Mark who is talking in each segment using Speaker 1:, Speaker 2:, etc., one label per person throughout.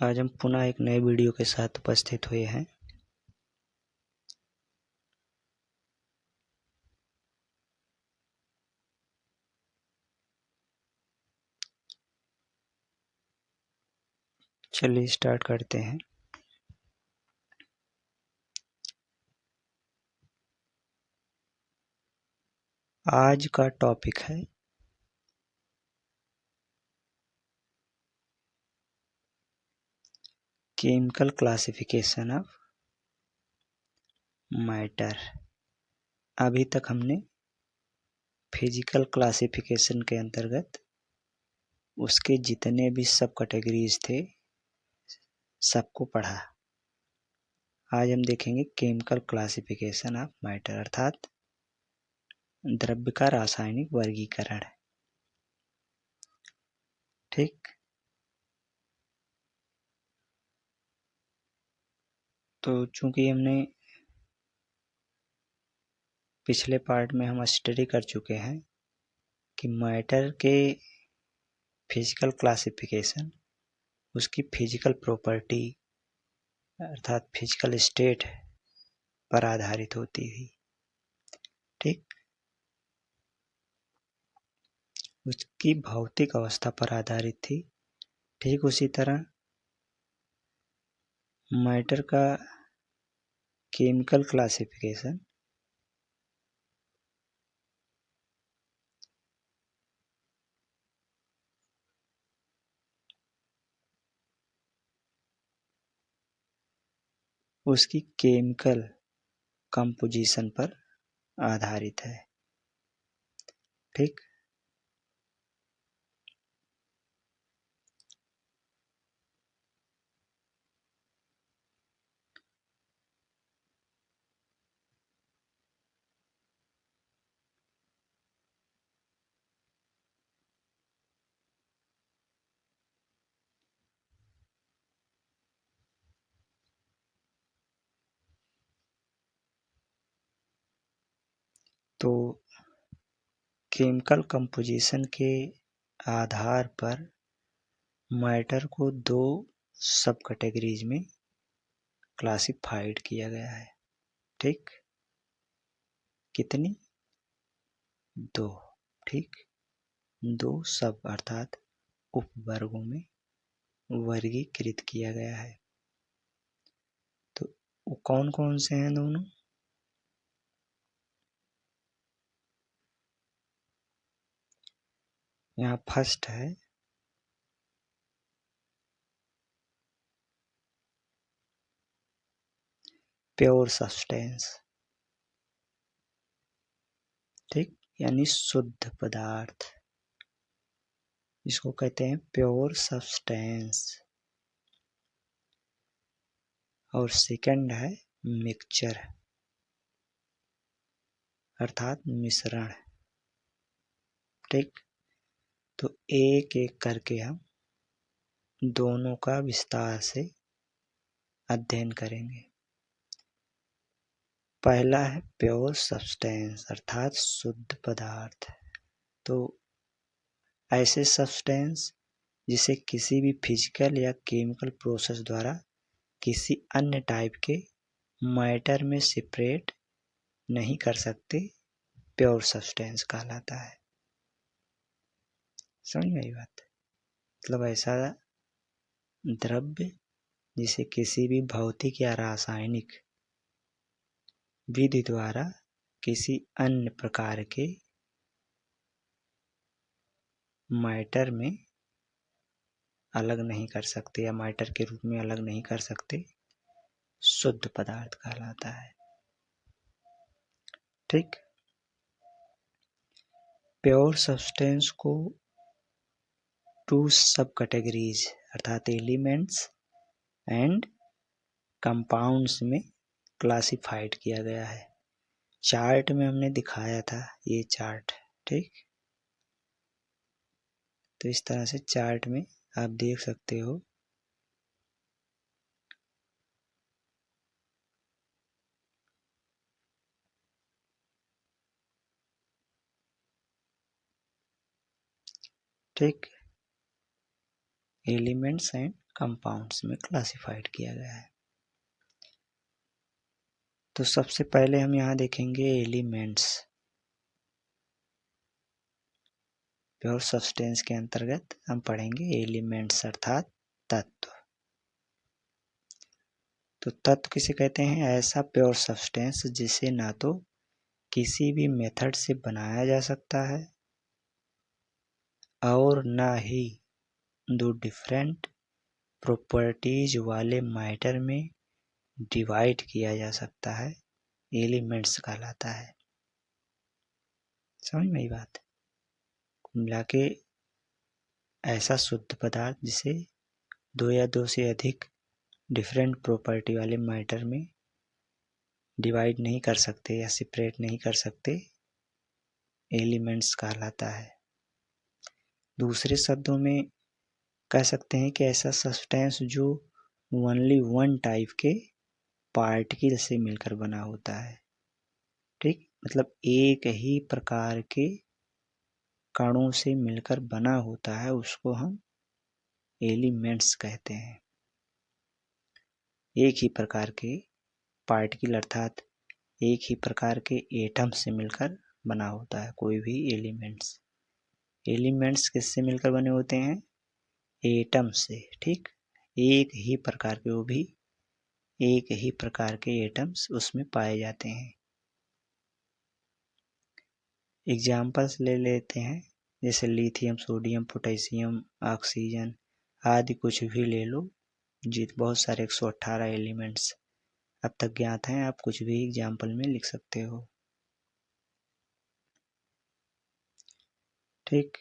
Speaker 1: आज हम पुनः एक नए वीडियो के साथ उपस्थित हुए हैं। चलिए स्टार्ट करते हैं। आज का टॉपिक है केमिकल क्लासिफिकेशन ऑफ मैटर। अभी तक हमने फिजिकल क्लासिफिकेशन के अंतर्गत उसके जितने भी सब कैटेगरीज थे सबको पढ़ा। आज हम देखेंगे केमिकल क्लासिफिकेशन ऑफ मैटर अर्थात द्रव्य का रासायनिक वर्गीकरण। ठीक, तो चूंकि हमने पिछले पार्ट में हम स्टडी कर चुके हैं कि मैटर के फिजिकल क्लासिफिकेशन उसकी फिजिकल प्रॉपर्टी अर्थात फिजिकल स्टेट पर आधारित होती थी। ठीक, उसकी भौतिक अवस्था पर आधारित थी। ठीक उसी तरह मैटर का केमिकल क्लासिफिकेशन उसकी केमिकल कंपोजिशन पर आधारित है। ठीक, तो केमिकल कंपोजिशन के आधार पर मैटर को दो सब कैटेगरीज में क्लासिफाइड किया गया है। ठीक, कितनी? दो। ठीक, दो सब अर्थात उपवर्गों में वर्गीकृत किया गया है। तो वो कौन कौन से हैं दोनों? यहाँ फर्स्ट है प्योर सब्सटेंस। ठीक, यानी शुद्ध पदार्थ, इसको कहते हैं प्योर सब्सटेंस। और सेकंड है मिक्सचर अर्थात मिश्रण। ठीक, तो एक एक करके हम दोनों का विस्तार से अध्ययन करेंगे। पहला है प्योर सब्सटेंस अर्थात शुद्ध पदार्थ। तो ऐसे सब्सटेंस जिसे किसी भी फिजिकल या केमिकल प्रोसेस द्वारा किसी अन्य टाइप के मैटर में सेपरेट नहीं कर सकते, प्योर सब्सटेंस कहलाता है। समझ में आई बात? मतलब ऐसा द्रव्य जिसे किसी भी भौतिक या रासायनिक विधि द्वारा किसी अन्य प्रकार के मैटर में अलग नहीं कर सकते या मैटर के रूप में अलग नहीं कर सकते, शुद्ध पदार्थ कहलाता है। ठीक, प्योर सब्सटेंस को टू सब कैटेगरीज अर्थात एलिमेंट्स एंड कंपाउंड्स में क्लासिफाइड किया गया है। चार्ट में हमने दिखाया था ये चार्ट। ठीक, तो इस तरह से चार्ट में आप देख सकते हो। ठीक, एलिमेंट्स एंड कंपाउंड्स में क्लासिफाइड किया गया है। तो सबसे पहले हम यहाँ देखेंगे एलिमेंट्स। प्योर सब्सटेंस के अंतर्गत हम पढ़ेंगे एलिमेंट्स अर्थात तत्व। तो तत्व किसे कहते हैं? ऐसा प्योर सब्सटेंस जिसे ना तो किसी भी मेथड से बनाया जा सकता है और ना ही दो डिफरेंट प्रॉपर्टीज वाले मैटर में डिवाइड किया जा सकता है, एलिमेंट्स कहलाता है। समझ में आई बात? मिला के ऐसा शुद्ध पदार्थ जिसे दो या दो से अधिक डिफरेंट प्रॉपर्टी वाले मैटर में डिवाइड नहीं कर सकते या सेपरेट नहीं कर सकते, एलिमेंट्स कहलाता है। दूसरे शब्दों में कह सकते हैं कि ऐसा सब्सटेंस जो ओनली वन टाइप के पार्टिकल से मिलकर बना होता है। ठीक, मतलब एक ही प्रकार के कणों से मिलकर बना होता है, उसको हम एलिमेंट्स कहते हैं। एक ही प्रकार के पार्टिकल अर्थात एक ही प्रकार के एटम से मिलकर बना होता है कोई भी एलिमेंट्स। एलिमेंट्स किससे मिलकर बने होते हैं? एटम से। ठीक, एक ही प्रकार के, वो भी एक ही प्रकार के एटम्स उसमें पाए जाते हैं। एग्जाम्पल्स ले लेते हैं, जैसे लिथियम, सोडियम, पोटेशियम, ऑक्सीजन आदि कुछ भी ले लो। बहुत सारे 118 एलिमेंट्स अब तक ज्ञात हैं, आप कुछ भी एग्जाम्पल में लिख सकते हो। ठीक,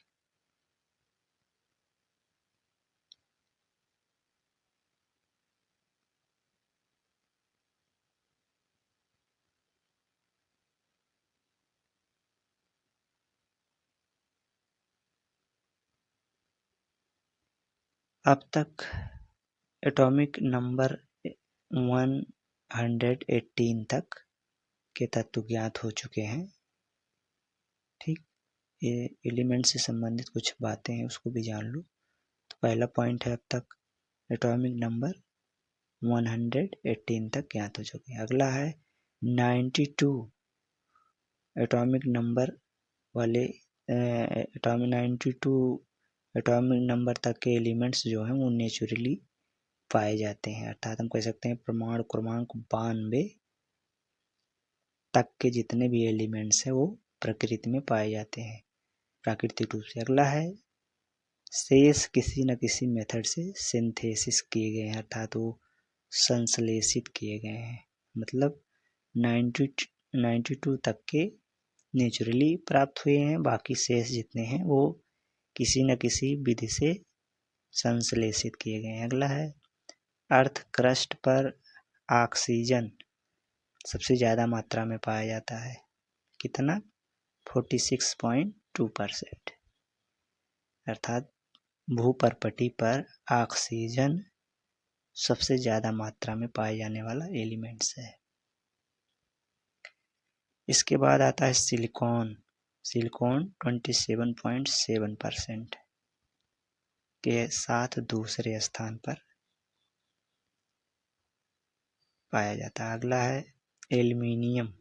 Speaker 1: अब तक एटॉमिक नंबर 118 तक के तत्व ज्ञात हो चुके हैं। ठीक, ये एलिमेंट से संबंधित कुछ बातें हैं, उसको भी जान लो। तो पहला पॉइंट है, अब तक एटॉमिक नंबर 118 तक ज्ञात हो चुके हैं। अगला है 92 एटॉमिक नंबर वाले एटॉमिक 92 एटॉमिक नंबर तक के एलिमेंट्स जो हैं वो नेचुरली पाए जाते हैं, अर्थात हम कह सकते हैं परमाणु क्रमांक 92 तक के जितने भी एलिमेंट्स हैं वो प्रकृति में पाए जाते हैं प्राकृतिक रूप से। अगला है शेष किसी न किसी मेथड से सिंथेसिस किए गए हैं, अर्थात वो संश्लेषित किए गए हैं। मतलब 92 तक के नेचुरली प्राप्त हुए हैं, बाकी शेष जितने हैं वो किसी न किसी विधि से संश्लेषित किए गए हैं। अगला है अर्थ क्रस्ट पर ऑक्सीजन सबसे ज़्यादा मात्रा में पाया जाता है। कितना? 46.2%, अर्थात भूपर्पटी पर ऑक्सीजन सबसे ज़्यादा मात्रा में पाए जाने वाला एलिमेंट्स है। इसके बाद आता है सिलिकॉन। सिलिकॉन 27.7% के साथ दूसरे स्थान पर पाया जाता है। अगला है एल्युमिनियम।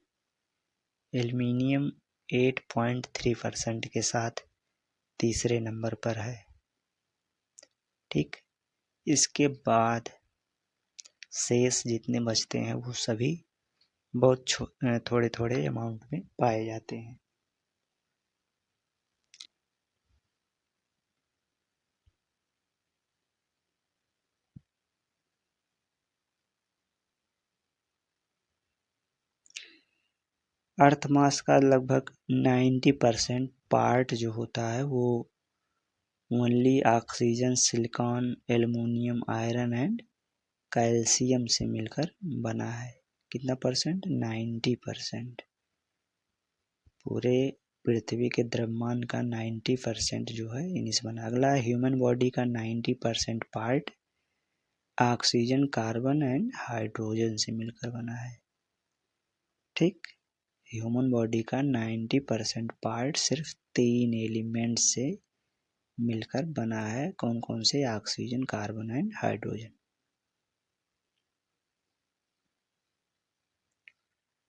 Speaker 1: एल्युमिनियम 8.3% के साथ तीसरे नंबर पर है। ठीक, इसके बाद शेष जितने बचते हैं वो सभी बहुत थोड़े थोड़े अमाउंट में पाए जाते हैं। अर्थ मास का लगभग 90% पार्ट जो होता है वो only oxygen, silicon, aluminium, iron and calcium से मिलकर बना है। कितना परसेंट? 90%। पूरे पृथ्वी के द्रव्यमान का 90% जो है इन्हीं से बना। अगला ह्यूमन बॉडी का 90% part oxygen, carbon and hydrogen से मिलकर बना है। ठीक, ह्यूमन बॉडी का 90% पार्ट सिर्फ 3 एलिमेंट से मिलकर बना है कौन कौन से, ऑक्सीजन, कार्बन एंड हाइड्रोजन।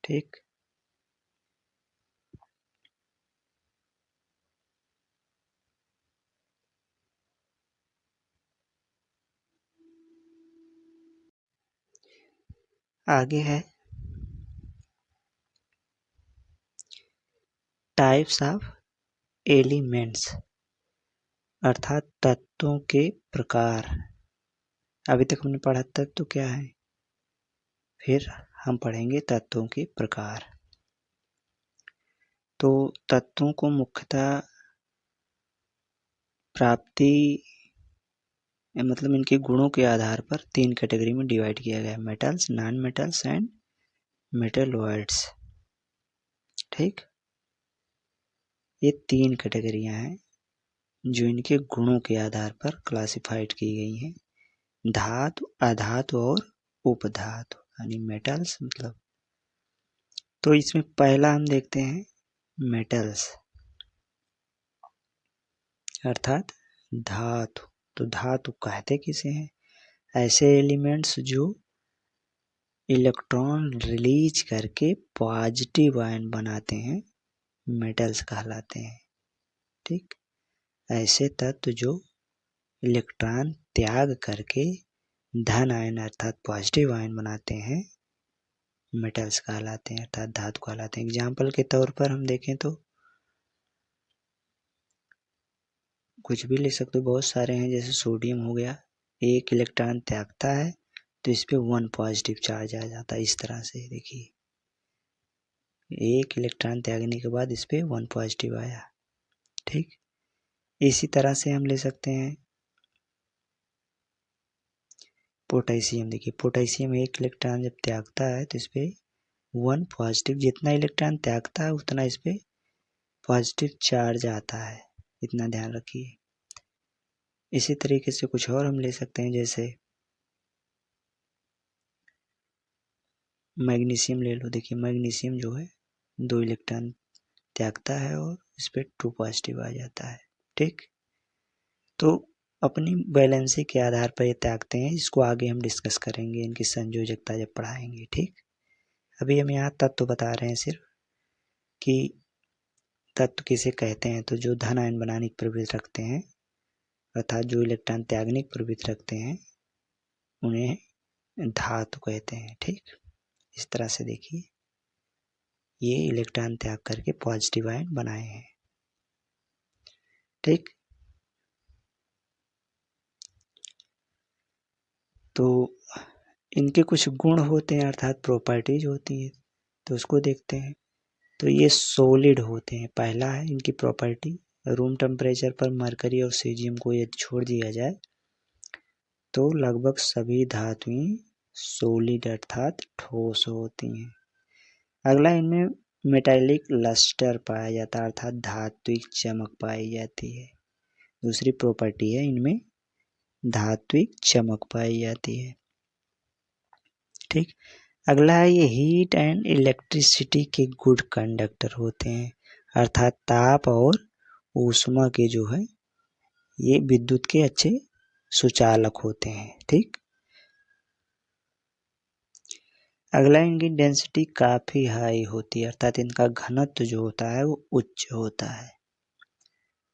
Speaker 1: ठीक, आगे है टाइप्स ऑफ एलिमेंट्स, अर्थात तत्वों के प्रकार। अभी तक हमने पढ़ा तत्व क्या है, फिर हम पढ़ेंगे तत्वों के प्रकार। तो तत्वों को मुख्यतः प्राप्ति मतलब इनके गुणों के आधार पर 3 कैटेगरी में डिवाइड किया गया है, metals, non metals and metalloids. ठीक, ये 3 कैटेगरियां हैं जो इनके गुणों के आधार पर क्लासिफाइड की गई हैं, धातु, अधातु और उपधातु, यानी मेटल्स मतलब। तो इसमें पहला हम देखते हैं मेटल्स, अर्थात धातु। तो धातु कहते किसे हैं, ऐसे एलिमेंट्स जो इलेक्ट्रॉन रिलीज करके पॉजिटिव आयन बनाते हैं, मेटल्स कहलाते हैं। ठीक, ऐसे तत्व जो इलेक्ट्रॉन त्याग करके धन आयन अर्थात पॉजिटिव आयन बनाते हैं, मेटल्स कहलाते हैं अर्थात धातु कहलाते हैं। एग्जाम्पल के तौर पर हम देखें तो कुछ भी ले सकते हो, बहुत सारे हैं, जैसे सोडियम हो गया, एक इलेक्ट्रॉन त्यागता है तो इस पे 1 पॉजिटिव चार्ज आ जाता है। इस तरह से देखिए, एक इलेक्ट्रॉन त्यागने के बाद इस पे 1 पॉजिटिव आया। ठीक, इसी तरह से हम ले सकते हैं पोटेशियम। देखिए पोटेशियम एक इलेक्ट्रॉन जब त्यागता है तो इस पे 1 पॉजिटिव, जितना इलेक्ट्रॉन त्यागता है उतना इस पे पॉजिटिव चार्ज आता है, इतना ध्यान रखिए। इसी तरीके से कुछ और हम ले सकते हैं, जैसे मैग्नीशियम ले लो। देखिए मैग्नीशियम जो है 2 इलेक्ट्रॉन त्यागता है और इस पर 2 पॉजिटिव आ जाता है। ठीक, तो अपनी बैलेंसी के आधार पर ये त्यागते हैं, इसको आगे हम डिस्कस करेंगे, इनकी संयोजकता जब पढ़ाएंगे। ठीक, अभी हम यहाँ तत्व बता रहे हैं सिर्फ कि तत्व किसे कहते हैं। तो जो धन आयन बनाने की प्रवृत्ति रखते हैं अर्थात जो इलेक्ट्रॉन त्यागने की प्रवृत्ति रखते हैं उन्हें धातु कहते हैं। ठीक, इस तरह से देखिए ये इलेक्ट्रॉन त्याग करके पॉजिटिव आयन बनाए हैं। ठीक, तो इनके कुछ गुण होते हैं अर्थात प्रॉपर्टीज होती है, तो उसको देखते हैं। तो ये सॉलिड होते हैं। पहला है इनकी प्रॉपर्टी, रूम टेम्परेचर पर मरकरी और सीजियम को यदि छोड़ दिया जाए तो लगभग सभी धातुएं सॉलिड अर्थात ठोस होती हैं। अगला, इनमें मेटालिक लस्टर पाया जाता है अर्थात धात्विक चमक पाई जाती है। दूसरी प्रॉपर्टी है इनमें धात्विक चमक पाई जाती है। ठीक, अगला है ये हीट एंड इलेक्ट्रिसिटी के गुड कंडक्टर होते हैं अर्थात ताप और ऊष्मा के जो है ये विद्युत के अच्छे सुचालक होते हैं। ठीक, अगला इनकी डेंसिटी काफ़ी हाई होती है अर्थात इनका घनत्व जो होता है वो उच्च होता है।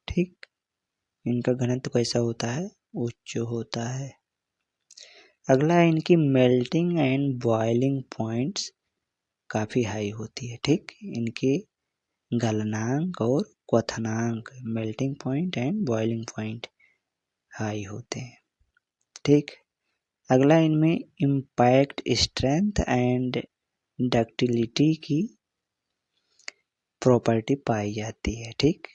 Speaker 1: ठीक, इनका घनत्व कैसा होता है, उच्च होता है। अगला इनकी मेल्टिंग एंड बॉइलिंग पॉइंट्स काफ़ी हाई होती है। ठीक, इनके गलनांक और क्वथनांक, melting point and boiling point high होते हैं। ठीक, अगला इनमें इम्पैक्ट स्ट्रेंथ एंड डक्टिलिटी की प्रॉपर्टी पाई जाती है। ठीक,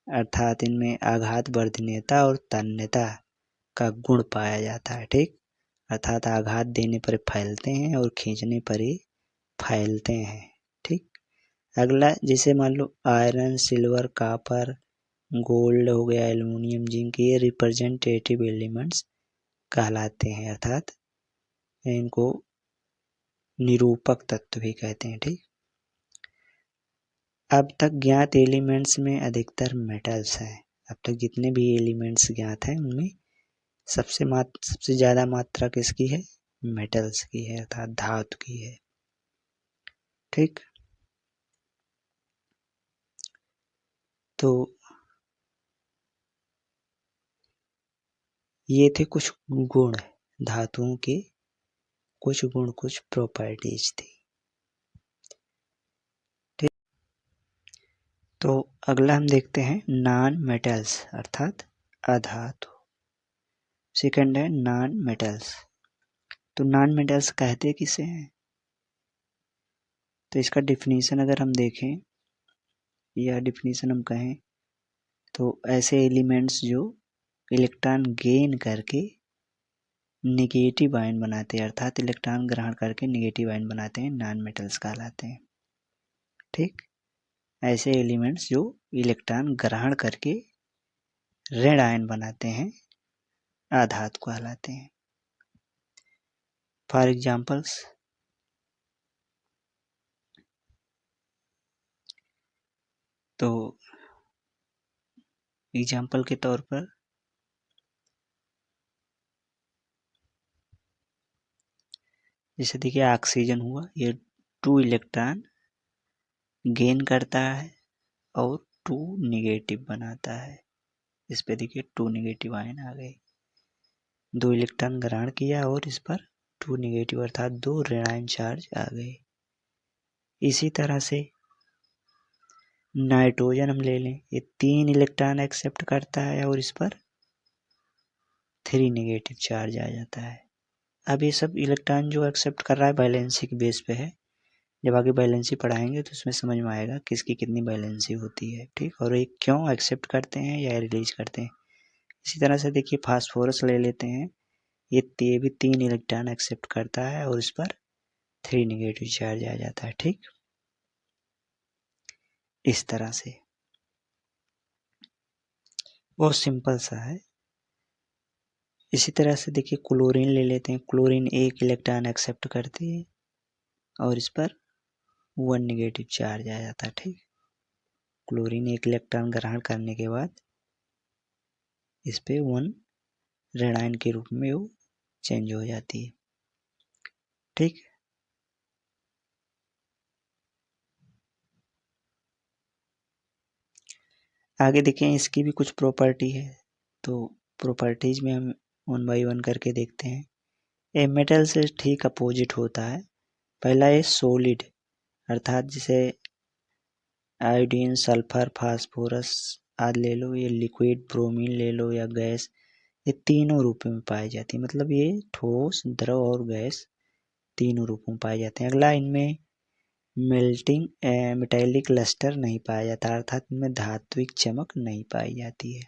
Speaker 1: अर्थात इनमें आघात वर्धनीयता और तन्यता का गुण पाया जाता है। ठीक, अर्थात आघात देने पर फैलते हैं और खींचने पर ही फैलते हैं। ठीक, अगला जैसे मान लो आयरन, सिल्वर, कॉपर, गोल्ड हो गया, एल्युमिनियम, जिंक, ये रिप्रेजेंटेटिव एलिमेंट्स कहलाते हैं अर्थात इनको निरूपक तत्व भी कहते हैं। ठीक, अब तक ज्ञात एलिमेंट्स में अधिकतर मेटल्स हैं अब तक जितने भी एलिमेंट्स ज्ञात हैं उनमें सबसे ज़्यादा मात्रा किसकी है? मेटल्स की है, अर्थात धातु की है। ठीक, तो ये थे कुछ गुण, धातुओं के कुछ गुण, कुछ प्रॉपर्टीज थी। ठीक, तो अगला हम देखते हैं नॉन मेटल्स अर्थात अधातु। सेकंड है नॉन मेटल्स। तो नॉन मेटल्स कहते किसे हैं? तो इसका डिफिनीशन अगर हम देखें या डिफिनीशन हम कहें तो ऐसे एलिमेंट्स जो इलेक्ट्रॉन गेन करके निगेटिव आयन बनाते हैं, अर्थात इलेक्ट्रॉन ग्रहण करके निगेटिव आयन बनाते हैं, नॉन मेटल्स कहलाते हैं। ठीक, ऐसे एलिमेंट्स जो इलेक्ट्रॉन ग्रहण करके ऋण आयन बनाते हैं, अधातु कहलाते हैं। फॉर एग्जाम्पल्स, तो एग्जाम्पल के तौर पर जैसे देखिए ऑक्सीजन हुआ, ये 2 इलेक्ट्रॉन गेन करता है और 2 निगेटिव बनाता है। इस पे देखिए 2 निगेटिव आयन आ गए, 2 इलेक्ट्रॉन ग्रहण किया और इस पर 2 निगेटिव अर्थात 2 ऋणायन चार्ज आ गए। इसी तरह से नाइट्रोजन हम ले लें, ये 3 इलेक्ट्रॉन एक्सेप्ट करता है और इस पर 3 निगेटिव चार्ज आ जाता है। अब ये सब इलेक्ट्रॉन जो एक्सेप्ट कर रहा है वैलेंसी के बेस पे है, जब आगे वैलेंसी पढ़ाएंगे तो उसमें समझ में आएगा किसकी कितनी वैलेंसी होती है। ठीक, और ये क्यों एक्सेप्ट करते हैं या रिलीज करते हैं। इसी तरह से देखिए फास्फोरस ले लेते हैं, ये भी 3 इलेक्ट्रॉन एक्सेप्ट करता है और इस पर 3 निगेटिव चार्ज आ जाता है। ठीक, इस तरह से बहुत सिंपल सा है। इसी तरह से देखिए क्लोरीन ले लेते हैं, क्लोरीन 1 इलेक्ट्रॉन एक्सेप्ट करती है और इस पर 1 निगेटिव चार्ज आ जाता है। ठीक, क्लोरीन 1 इलेक्ट्रॉन ग्रहण करने के बाद इस पे 1 ऋणायन के रूप में वो चेंज हो जाती है। ठीक, आगे देखें इसकी भी कुछ प्रॉपर्टी है, तो प्रॉपर्टीज में हम 1 बाई 1 करके देखते हैं। ए मेटल से ठीक अपोजिट होता है। पहला है सॉलिड, अर्थात जिसे आयोडीन, सल्फर, फास्फोरस आदि ले लो, ये लिक्विड ब्रोमीन ले लो या गैस, ये तीनों रूपों में पाई जाती है। मतलब ये ठोस, द्रव और गैस तीनों रूपों में पाए जाते हैं। अगला, इनमें मेल्टिंग मेटेलिक लस्टर नहीं पाया जाता, अर्थात इनमें धात्विक चमक नहीं पाई जाती है।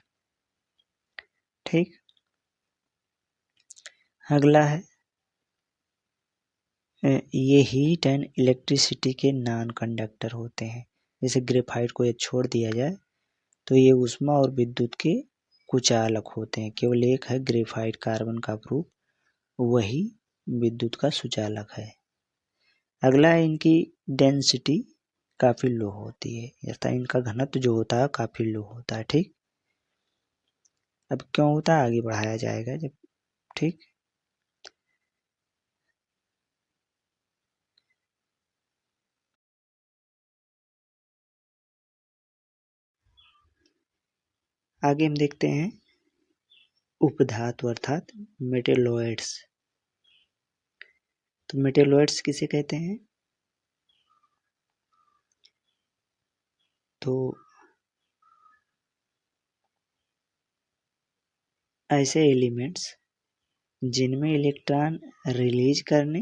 Speaker 1: ठीक, अगला है ये हीट एंड इलेक्ट्रिसिटी के नॉन कंडक्टर होते हैं। जैसे ग्रेफाइट को ये छोड़ दिया जाए तो ये ऊष्मा और विद्युत के कुचालक होते हैं। केवल एक है ग्रेफाइट, कार्बन का प्रूफ, वही विद्युत का सुचालक है। अगला है इनकी डेंसिटी काफ़ी लो होती है, अर्थात इनका घनत्व जो होता है काफ़ी लो होता है। ठीक, अब क्यों होता है आगे बढ़ाया जाएगा जब। ठीक, आगे हम देखते हैं उपधातु अर्थात मेटेलॉइड्स। तो मेटेलॉइड्स किसे कहते हैं? तो ऐसे एलिमेंट्स जिनमें इलेक्ट्रॉन रिलीज करने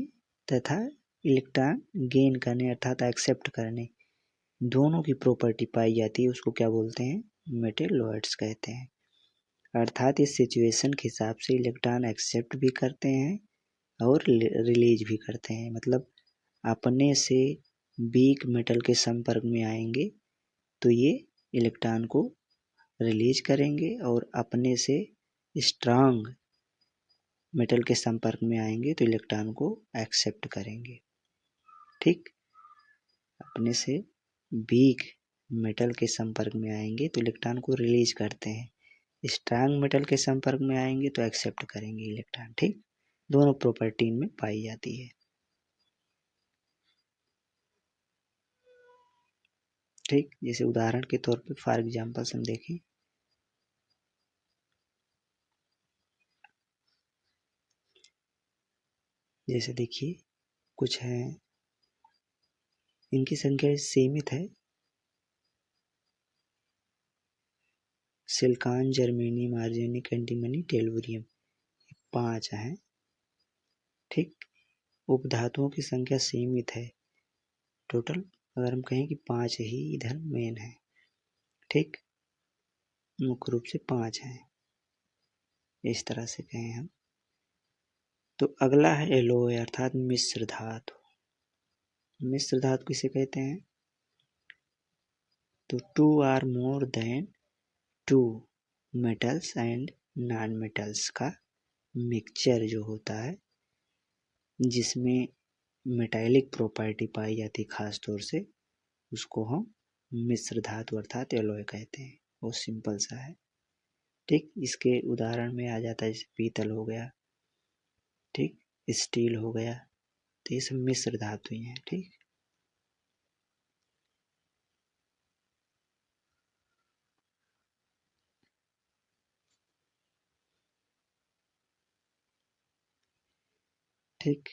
Speaker 1: तथा इलेक्ट्रॉन गेन करने अर्थात एक्सेप्ट करने दोनों की प्रॉपर्टी पाई जाती है, उसको क्या बोलते हैं? मेटेलॉइड्स कहते हैं। अर्थात इस सिचुएशन के हिसाब से इलेक्ट्रॉन एक्सेप्ट भी करते हैं और रिलीज भी करते हैं। मतलब अपने से वीक मेटल के संपर्क में आएंगे तो ये इलेक्ट्रॉन को रिलीज करेंगे और अपने से स्ट्रांग मेटल के संपर्क में आएंगे तो इलेक्ट्रॉन को एक्सेप्ट करेंगे। ठीक, अपने से वीक मेटल के संपर्क में आएंगे तो इलेक्ट्रॉन को रिलीज करते हैं, स्ट्रांग मेटल के संपर्क में आएंगे तो एक्सेप्ट करेंगे इलेक्ट्रॉन। ठीक, दोनों प्रॉपर्टी इनमें पाई जाती है। ठीक, जैसे उदाहरण के तौर पे फॉर एग्जांपल हम देखें, जैसे देखिए कुछ हैं, इनकी संख्या सीमित है, silicon, germanium, arsenic, antimony, tellurium, 5 हैं। ठीक, उपधातुओं की संख्या सीमित है, टोटल अगर हम कहें कि 5 ही इधर मेन है। ठीक, मुख्य रूप से 5 हैं, इस तरह से कहें हम। तो अगला है एलॉय अर्थात मिश्र धातु। मिश्र धातु किसे कहते हैं? तो 2 or more than 2 metals and non metals का मिक्सचर जो होता है, जिसमें मेटालिक प्रॉपर्टी पाई जाती है खास तौर से, उसको हम मिश्र धातु अर्थात एलॉय कहते हैं। वो सिंपल सा है। ठीक, इसके उदाहरण में आ जाता है जैसे पीतल हो गया, ठीक, स्टील हो गया, तो ये सब मिश्र धातु हैं। ठीक, ठीक।